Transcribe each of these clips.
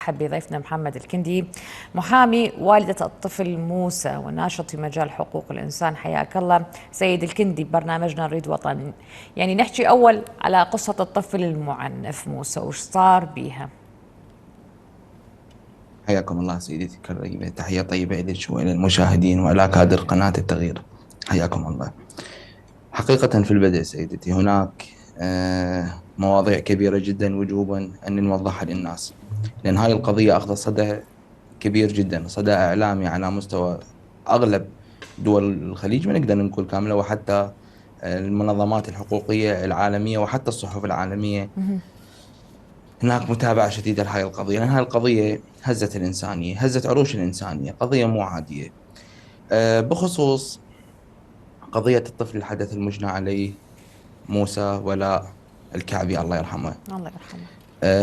نرحب بضيفنا محمد الكندي، محامي والدة الطفل موسى وناشط في مجال حقوق الإنسان. حياك الله سيد الكندي ببرنامجنا نريد وطن. يعني نحكي أول على قصة الطفل المعنف موسى، وش صار بيها؟ حياكم الله سيدتي الكريمة، تحية طيبة إليك وإلى المشاهدين وإلى كادر قناة التغيير. حياكم الله. حقيقة في البدء سيدتي هناك مواضيع كبيرة جدا وجوبا أن نوضحها للناس، لأن هاي القضية أخذ صدى كبير جدا، صدى إعلامي على مستوى أغلب دول الخليج، ما نقدر نقول كاملة، وحتى المنظمات الحقوقية العالمية وحتى الصحف العالمية. هناك متابعة شديدة لهذه القضية، لأن هذه القضية هزت الإنسانية، هزت عروش الإنسانية، قضية مو عادية. بخصوص قضية الطفل الحدث المجنى عليه موسى ولاء الكعبي الله يرحمه. الله يرحمه.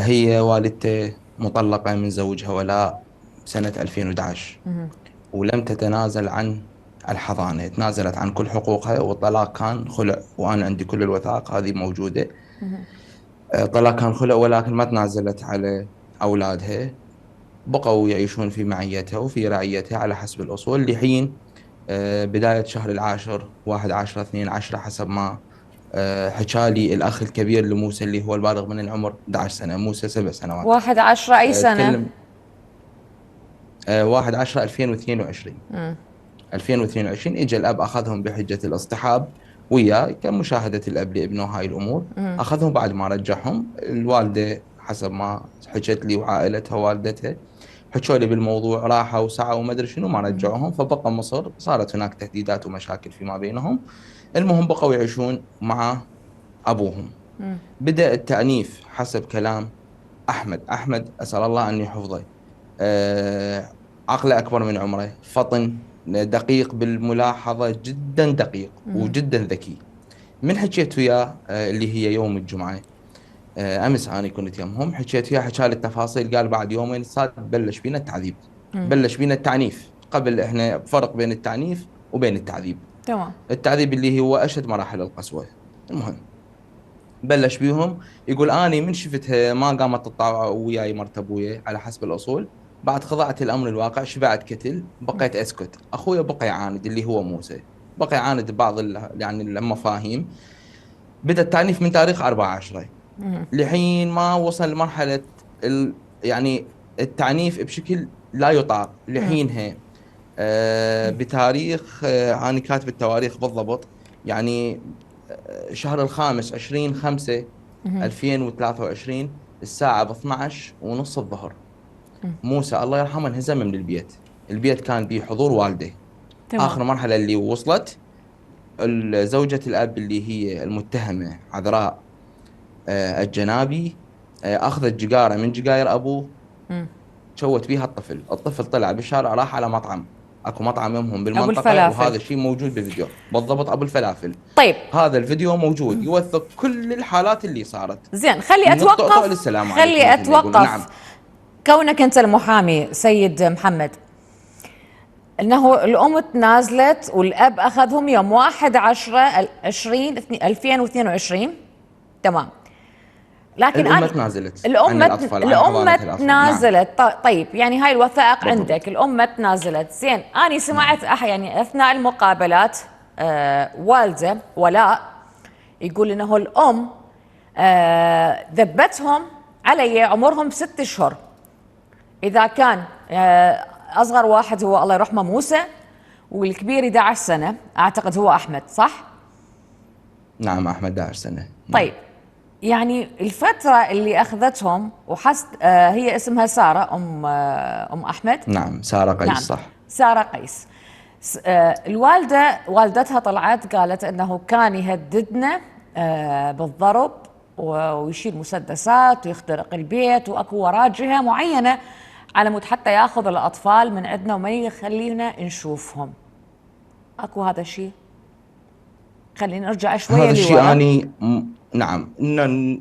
هي والدته مطلقة من زوجها ولاء سنة 2011، ولم تتنازل عن الحضانة، تنازلت عن كل حقوقها، والطلاق كان خلع، وأنا عندي كل الوثائق هذه موجودة. طلاق كان خلع، ولكن ما تنازلت على أولادها، بقوا يعيشون في معيتها وفي رعيتها على حسب الأصول لحين بداية شهر العاشر، 1/10/12 حسب ما حكالي الأخ الكبير لموسى اللي هو البالغ من العمر 11 سنة، موسى 7 سنوات. 1/10 أي سنة؟ تكلم 1/10/2022. 2022 اجى الأب أخذهم بحجة الاصطحاب وياه كمشاهدة الأب لابنه هاي الأمور. أخذهم بعد ما رجعهم، الوالدة حسب ما حكت لي وعائلتها والدتها حكوا لي بالموضوع، راحوا وسعوا وما ادري شنو، ما رجعوهم، فبقى مصر، صارت هناك تهديدات ومشاكل فيما بينهم. المهم بقوا يعيشون مع ابوهم. بدأ التأنيف حسب كلام احمد اسال الله ان يحفظه. عقله اكبر من عمره، فطن، دقيق بالملاحظه، جدا دقيق وجدا ذكي. من حكيت وياه اللي هي يوم الجمعه، امس انا كنت يمهم، حكيت وياه، حكى لي التفاصيل، قال بعد يومين صار بلش بينا التعذيب، بلش بينا التعنيف. قبل احنا فرق بين التعنيف وبين التعذيب. تمام. التعذيب اللي هو اشد مراحل القسوه. المهم بلش بيهم، يقول اني من شفتها ما قامت تطلع وياي مرت ابويا على حسب الاصول، بعد خضعت الامر الواقع، شبعت كتل، بقيت اسكت. اخويا بقى يعاند اللي هو موسى، بقى يعاند بعض يعني المفاهيم. بدأ التعنيف من تاريخ 4/10 لحين ما وصل لمرحلة يعني التعنيف بشكل لا يطاق لحينها. بتاريخ أنا كاتب التواريخ بالضبط، يعني شهر الخامس 20/5/2023 الساعة ب12:30 الظهر، موسى الله يرحمه انهزم من البيت. البيت كان به حضور والده. تمام. آخر مرحلة اللي وصلت، زوجة الأب اللي هي المتهمة عذراء الجنابي أخذت جيجارة من جيجاير أبوه، شوت بيها الطفل. الطفل طلع بالشارع، راح على مطعم، اكو مطعم يمهم أبو بالمنطقة، الفلافل. وهذا الشيء موجود بالفيديو بالضبط. ابو الفلافل، طيب. هذا الفيديو موجود يوثق كل الحالات اللي صارت زين، خلي من الطقطقة أتوقف، للسلام عليكم خلي مثل ما يقولوا. أتوقف. نعم. كونك أنت المحامي سيد محمد، انه الام تنازلت والاب اخذهم يوم 1/10/2022. تمام. لكن الأمة انا تنازلت عن الامة الأطفال، عن الامة حضانة الأطفال. نعم تنازلت. طيب، يعني هاي الوثائق عندك، بالضبط. الامة تنازلت. زين، انا نعم. سمعت يعني اثناء المقابلات والده ولاء يقول انه الام ذبتهم علي عمرهم 6 اشهر. إذا كان أصغر واحد هو الله يرحمه موسى، والكبير 11 سنة أعتقد هو أحمد، صح؟ نعم أحمد 11 سنة. نعم. طيب، يعني الفترة اللي أخذتهم وحست هي اسمها سارة، أم أحمد. نعم سارة نعم، قيس صح. سارة قيس. والدتها طلعت قالت أنه كان يهددنا بالضرب ويشيل مسدسات ويخترق البيت، واكو وراه جهه معينه على مود حتى ياخذ الاطفال من عندنا وما يخلينا نشوفهم. اكو هذا الشيء؟ خلينا نرجع شويه هذا الشيء لورا. اني نعم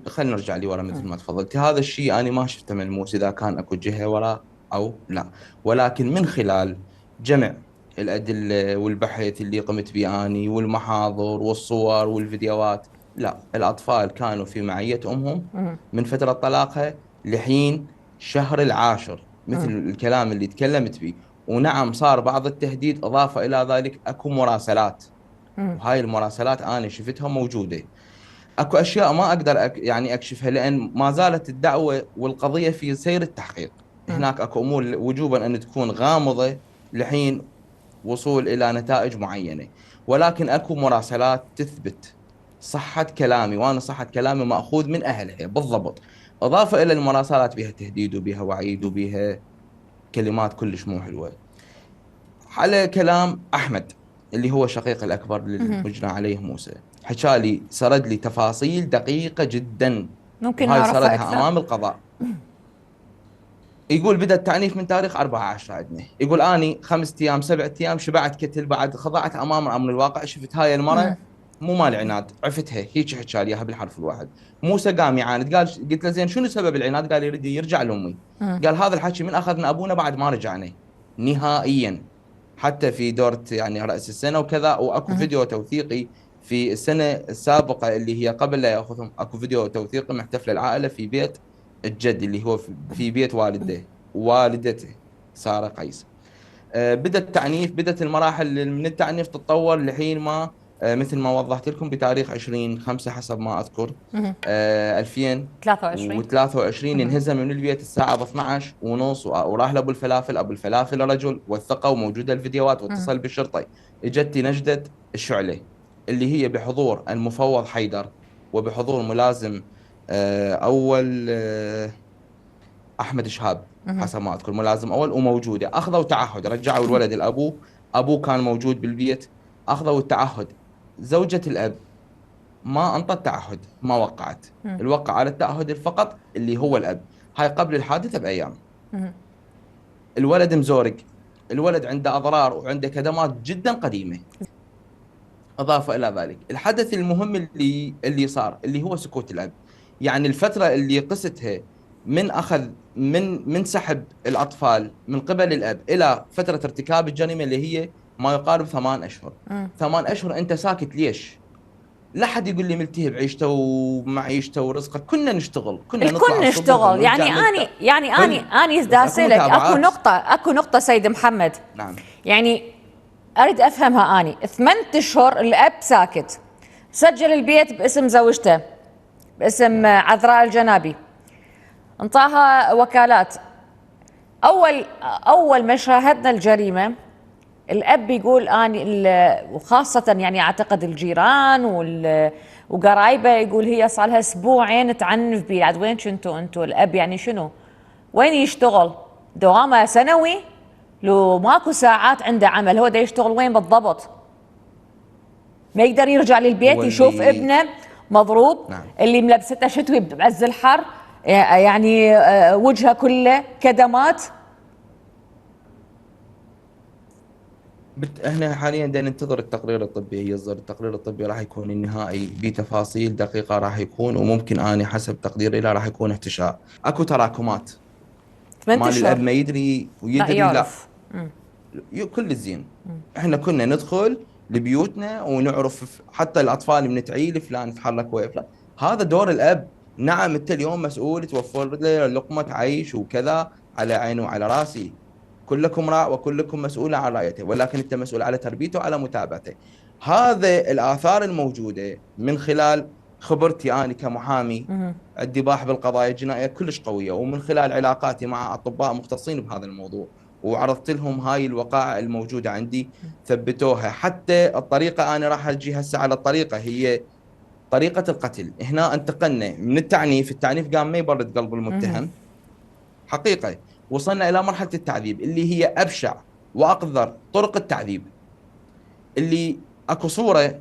خلينا نرجع لي ورا مثل ما تفضلتي. هذا الشيء اني ما شفته ملموس، اذا كان اكو جهه ورا او لا، ولكن من خلال جمع الادله والبحث اللي قمت به اني والمحاضر والصور والفيديوهات، لا، الاطفال كانوا في معيه امهم من فتره طلاقها لحين الشهر العاشر مثل الكلام اللي تكلمت فيه. ونعم صار بعض التهديد، اضافه الى ذلك اكو مراسلات، وهاي المراسلات انا شفتها موجوده. اكو اشياء ما اقدر يعني اكشفها، لان ما زالت الدعوه والقضيه في سير التحقيق. هناك اكو امور وجوبا ان تكون غامضه لحين وصول الى نتائج معينه، ولكن اكو مراسلات تثبت صحه كلامي، وانا صحه كلامي ماخوذ من اهلها بالضبط. اضافه الى المراسلات بها تهديد وبها وعيد وبها كلمات كلش مو حلوه. على كلام احمد اللي هو شقيق الاكبر للمجنى عليه موسى، حكالي سرد لي تفاصيل دقيقه جدا، ممكن وهاي نعرفها سردها أكثر؟ امام القضاء. يقول بدأ التعنيف من تاريخ 4/10 عندنا. يقول اني 5 ايام 7 ايام شبعت كتل، بعد خضعت امام امر الواقع، شفت هاي المرة مو مال عناد، عفتها هيك، حكى لي اياها بالحرف الواحد. موسى قام يعاند، قال قلت له زين شنو سبب العناد؟ قال يريد يرجع لامي. قال هذا الحكي من اخذنا ابونا بعد ما رجعنا نهائيا، حتى في دورة يعني رأس السنة وكذا. واكو فيديو توثيقي في السنة السابقة اللي هي قبل لا ياخذهم، اكو فيديو توثيقي محتفل العائلة في بيت الجد اللي هو في بيت والده والدته سارة قيس. بدأ التعنيف، بدأت المراحل من التعنيف تتطور لحين ما مثل ما وضحت لكم بتاريخ 20/5 حسب ما أذكر 23. 2023 انهزم من البيت الساعة 12 ونص، وراح لأبو الفلافل. أبو الفلافل رجل وثقه وموجودة الفيديوهات، واتصل بالشرطة. اجتي نجدة الشعلة اللي هي بحضور المفوض حيدر وبحضور ملازم أول احمد شهاب حسب ما اذكر، ملازم اول، وموجوده. اخذوا تعهد، رجعوا الولد لابوه، ابوه كان موجود بالبيت، اخذوا التعهد. زوجة الاب ما انطت التعهد، ما وقعت. الوقع على التعهد فقط اللي هو الاب، هاي قبل الحادثه بايام. الولد مزورق، الولد عنده اضرار وعنده كدمات جدا قديمه. اضافه الى ذلك الحدث المهم اللي صار اللي هو سكوت الاب. يعني الفتره اللي قستها من اخذ من سحب الاطفال من قبل الاب الى فتره ارتكاب الجريمه اللي هي ما يقارب 8 اشهر. 8 اشهر انت ساكت ليش؟ لا حد يقول لي ملتهي بعيشته ومعيشته ورزقه، كنا نشتغل، كنا نطلع الكل الصبح نشتغل. ونرجع يعني نقطع. اني بس دا اكو اسالك، متابعات. اكو نقطه سيد محمد. نعم. يعني اريد افهمها. اني 8 اشهر الاب ساكت، سجل البيت باسم زوجته، باسم عذراء الجنابي، انطاها وكالات. اول ما شاهدنا الجريمه الاب يقول اني وخاصه يعني اعتقد الجيران وقرايبه، يقول هي صار لها اسبوعين تعنف بي. عاد وين كنتوا انتوا؟ الاب يعني شنو؟ وين يشتغل؟ دوامه سنوي؟ لو ماكو ساعات عنده عمل، هو دا يشتغل وين بالضبط؟ ما يقدر يرجع للبيت هو يشوف اللي ابنه مضروب، نعم. اللي ملبسته شتوي بعز الحر، يعني وجهه كله كدمات. احنا حاليا بدنا ننتظر التقرير الطبي، يصدر التقرير الطبي راح يكون النهائي بتفاصيل دقيقة راح يكون، وممكن اني حسب تقديري له راح يكون احتشاء. اكو تراكمات 8 مال الاب اشهر ما يدري لا ويدري لا. يعرف. كل الزين احنا كنا ندخل لبيوتنا ونعرف حتى الاطفال من تعيل فلان تحرك ويا فلان. هذا دور الاب. نعم انت اليوم مسؤول توفر له لقمة عيش وكذا، على عيني وعلى راسي. كلكم راع وكلكم مسؤول عن رعيته، ولكن انت مسؤول على تربيته وعلى متابعته. هذا الاثار الموجوده من خلال خبرتي انا كمحامي، عندي باح بالقضايا الجنائيه كلش قويه، ومن خلال علاقاتي مع اطباء مختصين بهذا الموضوع، وعرضت لهم هاي الوقائع الموجوده عندي، ثبتوها. حتى الطريقه انا راح اجي هسه على الطريقه، هي طريقه القتل. هنا انتقلنا من التعنيف قام ما يبرد قلب المتهم حقيقة. وصلنا إلى مرحلة التعذيب اللي هي أبشع وأقذر طرق التعذيب. اللي أكو صورة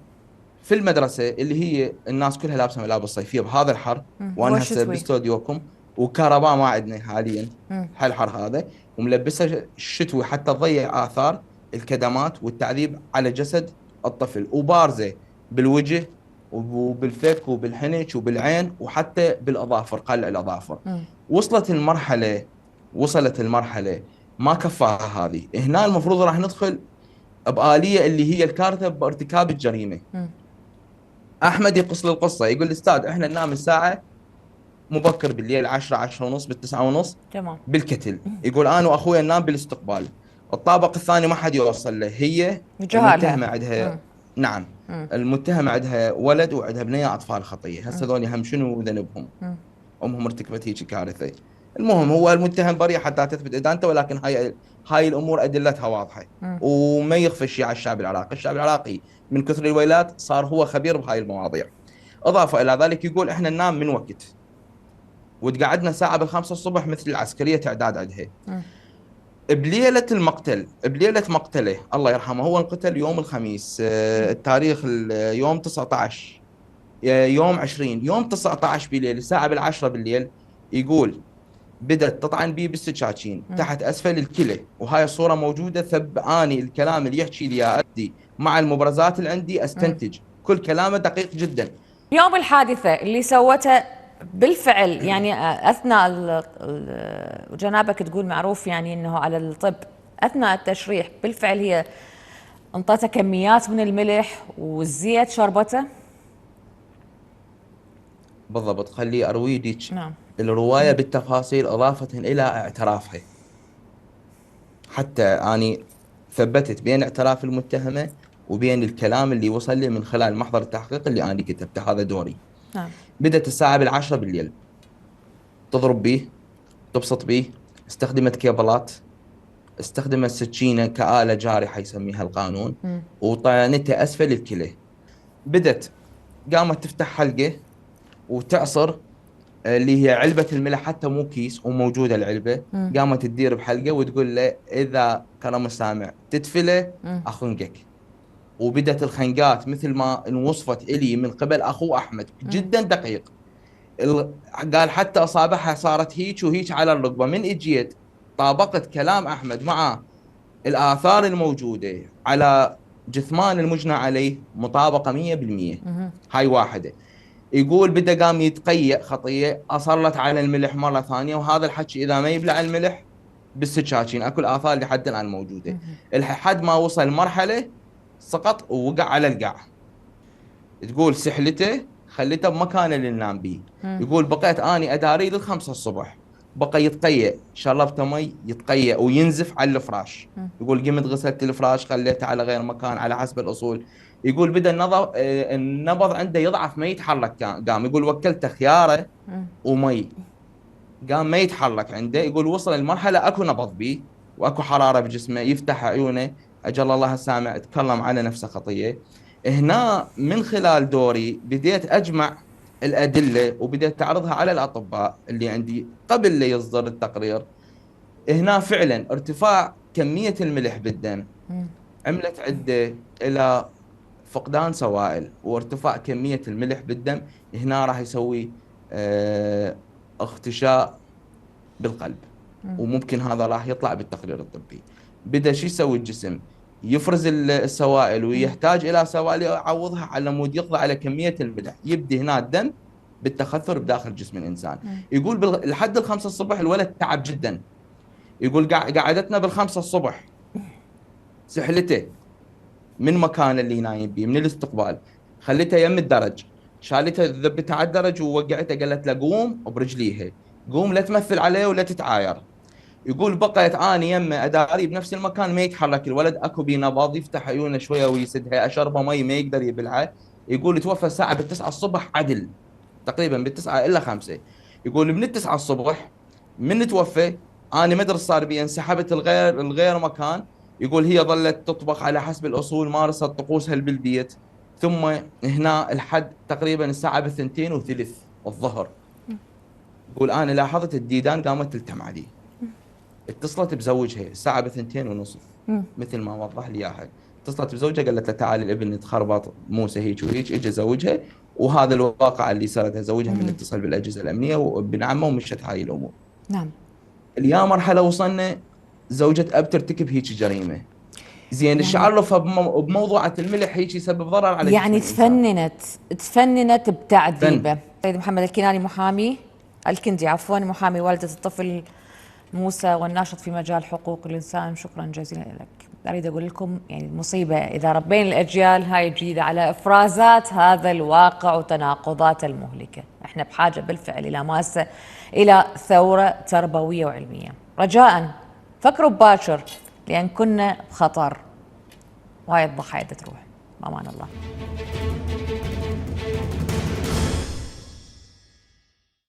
في المدرسة اللي هي الناس كلها لابسة ملابس صيفية بهذا الحر، وأنا هسه باستوديوكم وكهرباء ما عندنا حاليا هالحر هذا، وملبسة الشتوي حتى تضيع آثار الكدمات والتعذيب على جسد الطفل، وبارزة بالوجه وبالفك وبالحنك وبالعين وحتى بالأظافر، قلع الأظافر. وصلت المرحلة ما كفاها هذه. هنا المفروض راح ندخل بآلية اللي هي الكارثة بارتكاب الجريمة. أحمد يقص لي القصة، يقول لي أستاذ إحنا ننام الساعة مبكر بالليل 10 10 ونص بالتسعة ونص تمام. بالكتل. يقول انا واخويا ننام بالاستقبال. الطابق الثاني ما حد يوصل له. هي جهالها. المتهمه عندها، نعم، مم. المتهمه عندها ولد وعندها بنيه اطفال خطيه. هسه مم. ذولي هم شنو ذنبهم؟ مم. امهم ارتكبت هيك كارثه. المهم هو المتهم بريء حتى تثبت ادانته، ولكن هاي الامور ادلتها واضحه مم. وما يخفى شيء على الشعب العراقي. الشعب العراقي من كثر الويلات صار هو خبير بهاي المواضيع. اضافه الى ذلك يقول احنا ننام من وقت وتقعدنا ساعه بالخمسة الصبح مثل العسكريه تعداد عندها. مم. بليله المقتل، بليله مقتله الله يرحمه، هو انقتل يوم الخميس، التاريخ يوم 19 يوم 20 يوم 19 بالليل الساعه بالعشرة بالليل. يقول بدأت تطعن بي بالسكاكين تحت أسفل الكلى، وهاي الصورة موجودة. ثب أني الكلام اللي يحكي لي أدي مع المبرزات اللي عندي أستنتج كل كلامه دقيق جدا. يوم الحادثة اللي سوتها بالفعل يعني أثناء وجنابك تقول معروف يعني أنه على الطب أثناء التشريح بالفعل هي انطتها كميات من الملح والزيت شربته. بالضبط، خلي أرويدك نعم. الرواية بالتفاصيل إضافة إلى اعترافها. حتى أني ثبتت بين اعتراف المتهمة وبين الكلام اللي وصل لي من خلال محضر التحقيق اللي أنا كتبته، هذا دوري. نعم. بدأت الساعة بالعشرة بالليل تضرب به، تبسط به، استخدمت كيبلات، استخدمت سكينة كآلة جارحة يسميها القانون، وطعنته أسفل الكلى. بدت قامت تفتح حلقة وتعصر اللي هي علبة الملح، حتى مو كيس وموجودة العلبة. قامت تدير بحلقة وتقول له إذا كرم السامع تدفله أخنقك. وبدت الخنقات مثل ما انوصفت إلي من قبل أخوه أحمد جدا دقيق. قال حتى أصابعها صارت هيك وهيك على الركبة. من إجيت طابقت كلام أحمد مع الآثار الموجودة على جثمان المجنى عليه مطابقة 100%. هاي واحدة. يقول بدا قام يتقيأ خطية، أصرت على الملح مرة ثانية، وهذا الحكي إذا ما يبلع الملح بالسكاكين. أكو الآثار لحد الآن موجودة. لحد ما وصل مرحلة سقط ووقع على القاع. تقول سحلته خليته بمكانه اللي ننام به. يقول بقيت اني اداري للخمسة الصبح، بقى يتقيأ، شربته مي يتقيأ وينزف على الفراش. يقول قمت غسلت الفراش خليته على غير مكان على حسب الاصول. يقول بدا النبض عنده يضعف ما يتحرك. قام يقول وكلته خياره ومي، قام ما يتحرك عنده. يقول وصل المرحله اكو نبض بيه واكو حراره بجسمه، يفتح عيونه. اجل الله السامع تكلم على نفسه خطيه. هنا من خلال دوري بديت أجمع الأدلة وبديت تعرضها على الأطباء اللي عندي قبل لا يصدر التقرير. هنا فعلا ارتفاع كمية الملح بالدم عملت عدة إلى فقدان سوائل، وارتفاع كمية الملح بالدم هنا راح يسوي اغتشاء بالقلب، وممكن هذا راح يطلع بالتقرير الطبي. بدأ شو يسوي الجسم؟ يفرز السوائل ويحتاج الى سوائل يعوضها على مود يقضي على كميه الملح. يبدي هنا الدم بالتخثر بداخل جسم الانسان. يقول لحد الخمسة الصبح الولد تعب جدا. يقول قعدتنا بالخمسة الصبح سحلته من مكان اللي نايم بيه من الاستقبال، خليته يم الدرج، شالته ذبته على الدرج ووقعته، قالت له قوم برجليها، قوم لا تمثل عليه ولا تتعاير. يقول بقيت اني يمه اداري بنفس المكان ما يتحرك الولد، اكو بي نبض، يفتح عيونه شويه ويسدها، اشربه مي ما يقدر يبلعه. يقول توفى الساعه بالتسعة الصبح عدل، تقريبا بالتسعة الا 5. يقول من التسعة الصبح من توفى انا ما ادري صار بي، انسحبت الغير مكان. يقول هي ظلت تطبخ على حسب الاصول، مارست طقوسها البلديت. ثم هنا الحد تقريبا الساعه بالثنتين وثلث الظهر. يقول انا لاحظت الديدان قامت تلتم علي. اتصلت بزوجها الساعة بثنتين ونصف مثل ما وضح لي اياها. اتصلت بزوجها قالت له تعال الابن تخربط موسى هيك وهيك. اجى زوجها وهذا الواقع اللي صارت. زوجها من اتصل بالاجهزة الامنية وابن عمه ومشت هاي الامور. نعم. اليوم مرحلة وصلنا زوجة اب ترتكب هيك جريمة. زين يعني ايش عرفها بموضوعة الملح هيك يسبب ضرر على يعني تفننت بتعذيبه. سيد محمد الكناني محامي الكندي عفوا محامي والدة الطفل موسى والناشط في مجال حقوق الإنسان، شكرا جزيلا لك. أريد أقول لكم يعني المصيبة إذا ربينا الأجيال هاي الجديدة على إفرازات هذا الواقع وتناقضات المهلكة. إحنا بحاجة بالفعل إلى ماسة، إلى ثورة تربوية وعلمية. رجاء فكروا بباشر، لأن كنا بخطر. وهاي الضحايا تروح. بأمان الله.